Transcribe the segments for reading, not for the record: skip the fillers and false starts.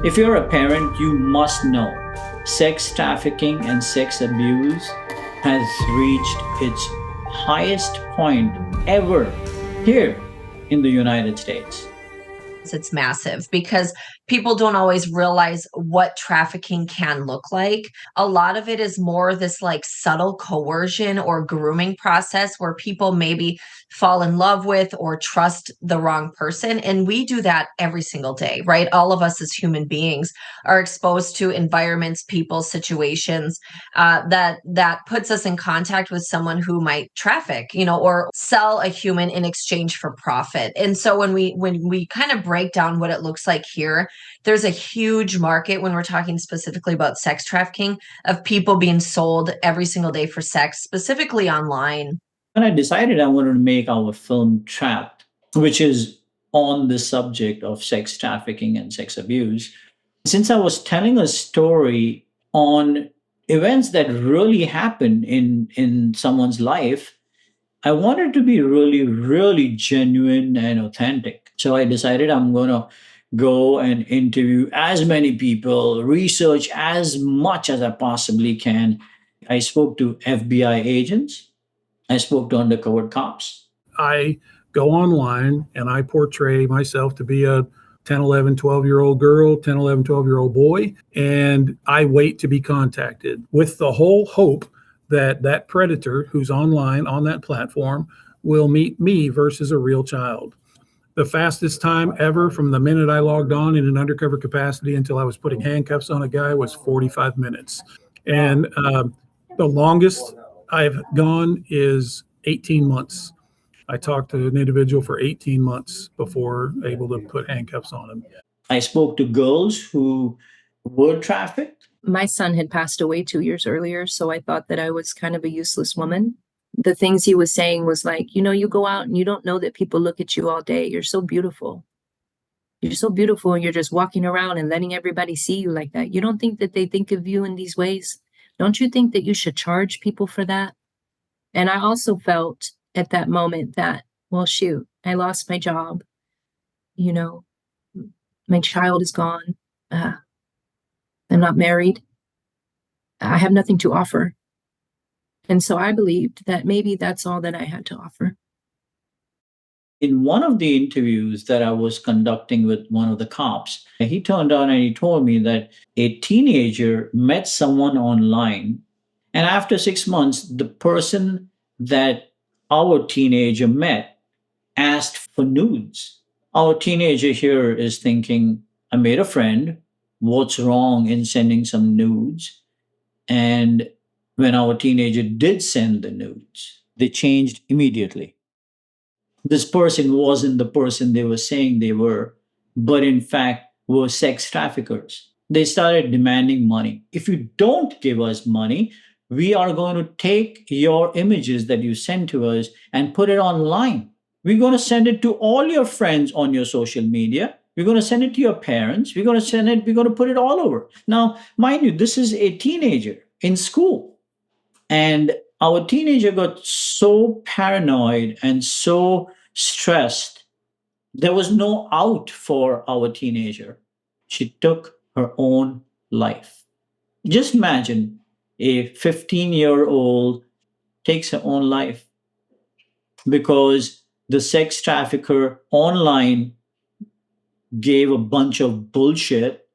If you're a parent, you must know sex trafficking and sex abuse has reached its highest point ever here in the United States. It's massive because people don't always realize what trafficking can look like. A lot of it is more this like subtle coercion or grooming process where people maybe fall in love with or trust the wrong person. And we do that every single day, right? All of us as human beings are exposed to environments, people, situations that puts us in contact with someone who might traffic, or sell a human in exchange for profit. And so when we kind of break down what it looks like here, there's a huge market when we're talking specifically about sex trafficking of people being sold every single day for sex, specifically online. When I decided I wanted to make our film Trapped, which is on the subject of sex trafficking and sex abuse, since I was telling a story on events that really happen in someone's life, I wanted to be really, really genuine and authentic. So I decided I'm going to go and interview as many people, research as much as I possibly can. I spoke to FBI agents, I spoke to undercover cops. I go online and I portray myself to be a 10, 11, 12-year-old girl, 10, 11, 12-year-old boy, and I wait to be contacted with the whole hope that that predator who's online on that platform will meet me versus a real child. The fastest time ever from the minute I logged on in an undercover capacity until I was putting handcuffs on a guy was 45 minutes. And the longest I've gone is 18 months. I talked to an individual for 18 months before able to put handcuffs on him. I spoke to girls who were trafficked. My son had passed away 2 years earlier, so I thought that I was kind of a useless woman. The things he was saying was like, you go out and you don't know that people look at you all day. You're so beautiful. You're so beautiful, and you're just walking around and letting everybody see you like that. You don't think that they think of you in these ways? Don't you think that you should charge people for that? And I also felt at that moment that, well, shoot, I lost my job. You know, my child is gone. I'm not married. I have nothing to offer. And so I believed that maybe that's all that I had to offer. In one of the interviews that I was conducting with one of the cops, he turned on and he told me that a teenager met someone online. And after 6 months, the person that our teenager met asked for nudes. Our teenager here is thinking, I made a friend. What's wrong in sending some nudes? And when our teenager did send the nudes, they changed immediately. This person wasn't the person they were saying they were, but in fact were sex traffickers. They started demanding money. If you don't give us money, we are going to take your images that you send to us and put it online. We're going to send it to all your friends on your social media. We're going to send it to your parents. We're going to put it all over. Now, mind you, this is a teenager in school. And our teenager got so paranoid and so stressed. There was no out for our teenager. She took her own life. Just imagine a 15-year-old takes her own life because the sex trafficker online gave a bunch of bullshit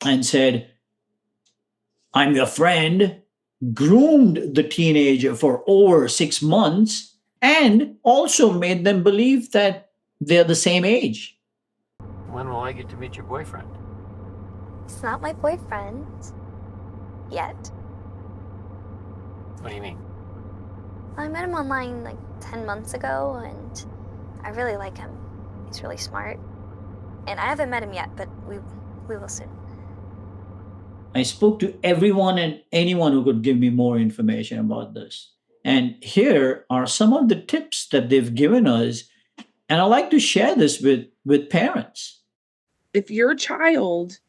and said, I'm your friend, groomed the teenager for over 6 months, and also made them believe that they're the same age. When will I get to meet your boyfriend? It's not my boyfriend. Yet. What do you mean? I met him online like 10 months ago, and I really like him. He's really smart. And I haven't met him yet, but we will soon. I spoke to everyone and anyone who could give me more information about this. And here are some of the tips that they've given us. And I like to share this with parents. If your child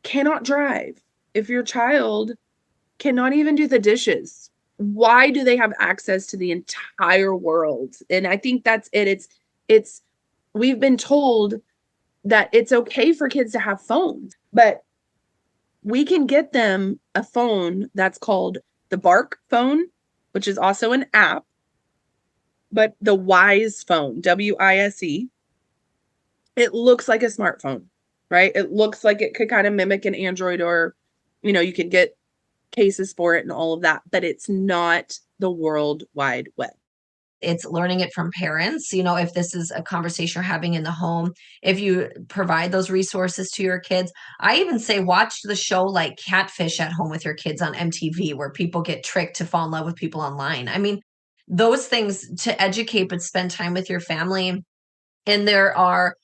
cannot drive, if your child cannot even do the dishes, why do they have access to the entire world? And I think that's it. We've been told that it's okay for kids to have phones, but we can get them a phone that's called the Bark phone, which is also an app, but the Wise phone, WISE, it looks like a smartphone, right? It looks like it could kind of mimic an Android, or, you could get cases for it and all of that, but it's not the World Wide Web. It's learning it from parents. If this is a conversation you're having in the home, if you provide those resources to your kids. I even say watch the show like Catfish at home with your kids on MTV, where people get tricked to fall in love with people online. I mean, those things to educate, but spend time with your family. And there are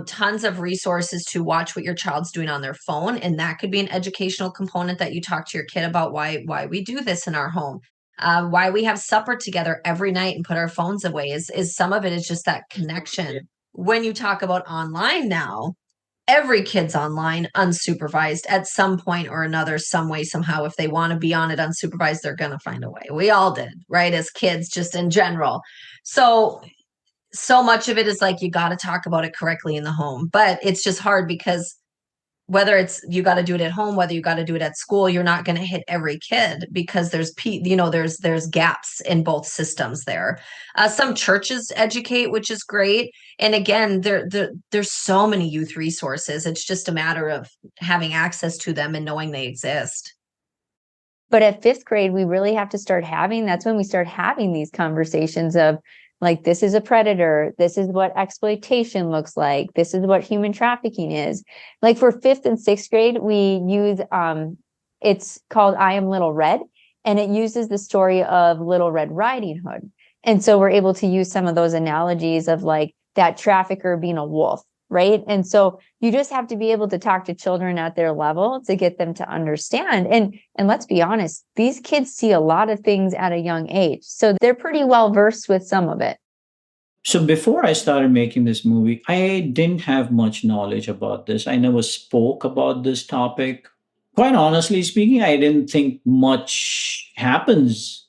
tons of resources to watch what your child's doing on their phone. And that could be an educational component that you talk to your kid about why we do this in our home. Why we have supper together every night and put our phones away is some of it is just that connection. When you talk about online now, every kid's online unsupervised at some point or another, some way, somehow. If they want to be on it unsupervised, they're going to find a way. We all did, right? As kids, just in general. So much of it is like you got to talk about it correctly in the home, but it's just hard because whether it's you got to do it at home, whether you got to do it at school, you're not going to hit every kid because there's gaps in both systems there. Some churches educate, which is great, and again, there's so many youth resources. It's just a matter of having access to them and knowing they exist. But at 5th grade, we really have to that's when we start having these conversations of like, this is a predator. This is what exploitation looks like. This is what human trafficking is. Like for 5th and 6th grade, we use, it's called I Am Little Red, and it uses the story of Little Red Riding Hood. And so we're able to use some of those analogies of like that trafficker being a wolf, right? And so you just have to be able to talk to children at their level to get them to understand. And let's be honest, these kids see a lot of things at a young age. So they're pretty well versed with some of it. So before I started making this movie, I didn't have much knowledge about this. I never spoke about this topic. Quite honestly speaking, I didn't think much happens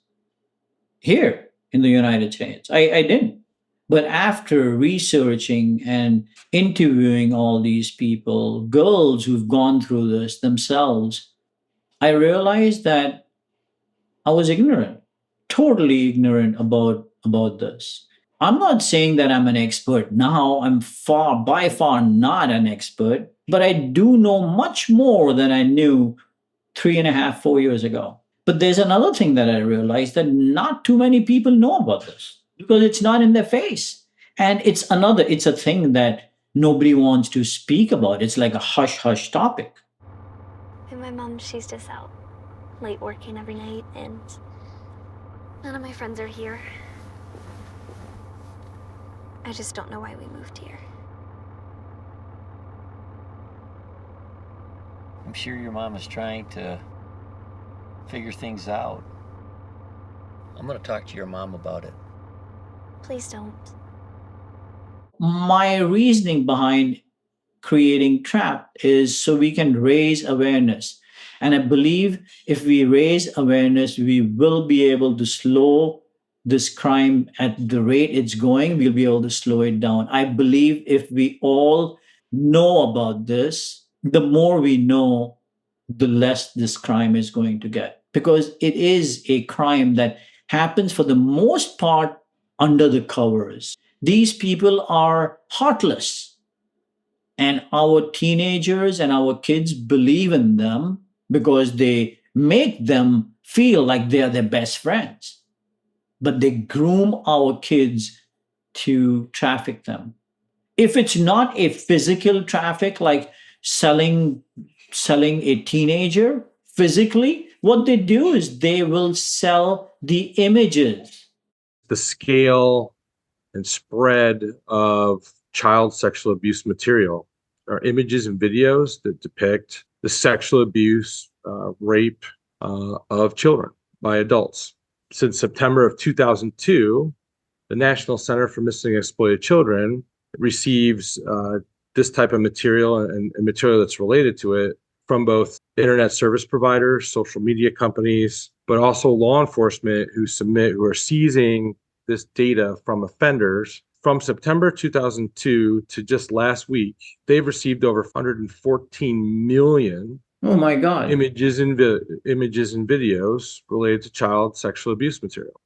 here in the United States. I didn't. But after researching and interviewing all these people, girls who've gone through this themselves, I realized that I was ignorant, totally ignorant about this. I'm not saying that I'm an expert now. I'm by far not an expert, but I do know much more than I knew 3.5, 4 years ago. But there's another thing that I realized that not too many people know about this because it's not in their face. And it's a thing that nobody wants to speak about. It's like a hush hush topic. And my mom, she's just out late working every night, and none of my friends are here. I just don't know why we moved here. I'm sure your mom is trying to figure things out. I'm gonna talk to your mom about it. Please don't. My reasoning behind creating Trap is so we can raise awareness. And I believe if we raise awareness, we will be able to slow this crime at the rate it's going. We'll be able to slow it down. I believe if we all know about this, the more we know, the less this crime is going to get. Because it is a crime that happens for the most part under the covers. These people are heartless. And our teenagers and our kids believe in them because they make them feel like they are their best friends. But they groom our kids to traffic them. If it's not a physical traffic, like selling a teenager physically, what they do is they will sell the images. The scale and spread of child sexual abuse material are images and videos that depict the sexual abuse, rape of children by adults. Since September of 2002, the National Center for Missing and Exploited Children receives this type of material and material that's related to it from both internet service providers, social media companies, but also law enforcement who are seizing this data from offenders From September 2002 to just last week, they've received over 114 million Oh my God. images and videos related to child sexual abuse material.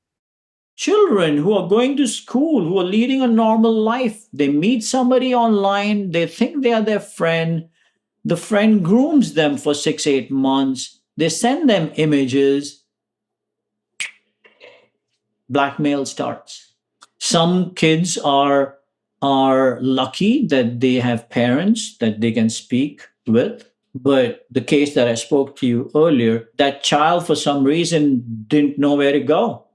Children who are going to school, who are leading a normal life, they meet somebody online, they think they are their friend. The friend grooms them for 6, 8 months. They send them images. Blackmail starts. Some kids are lucky that they have parents that they can speak with. But the case that I spoke to you earlier, that child for some reason didn't know where to go.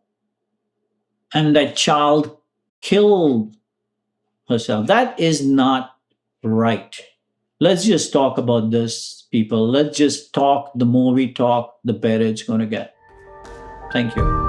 And that child killed herself. That is not right. Let's just talk about this, people. Let's just talk. The more we talk, the better it's going to get. Thank you.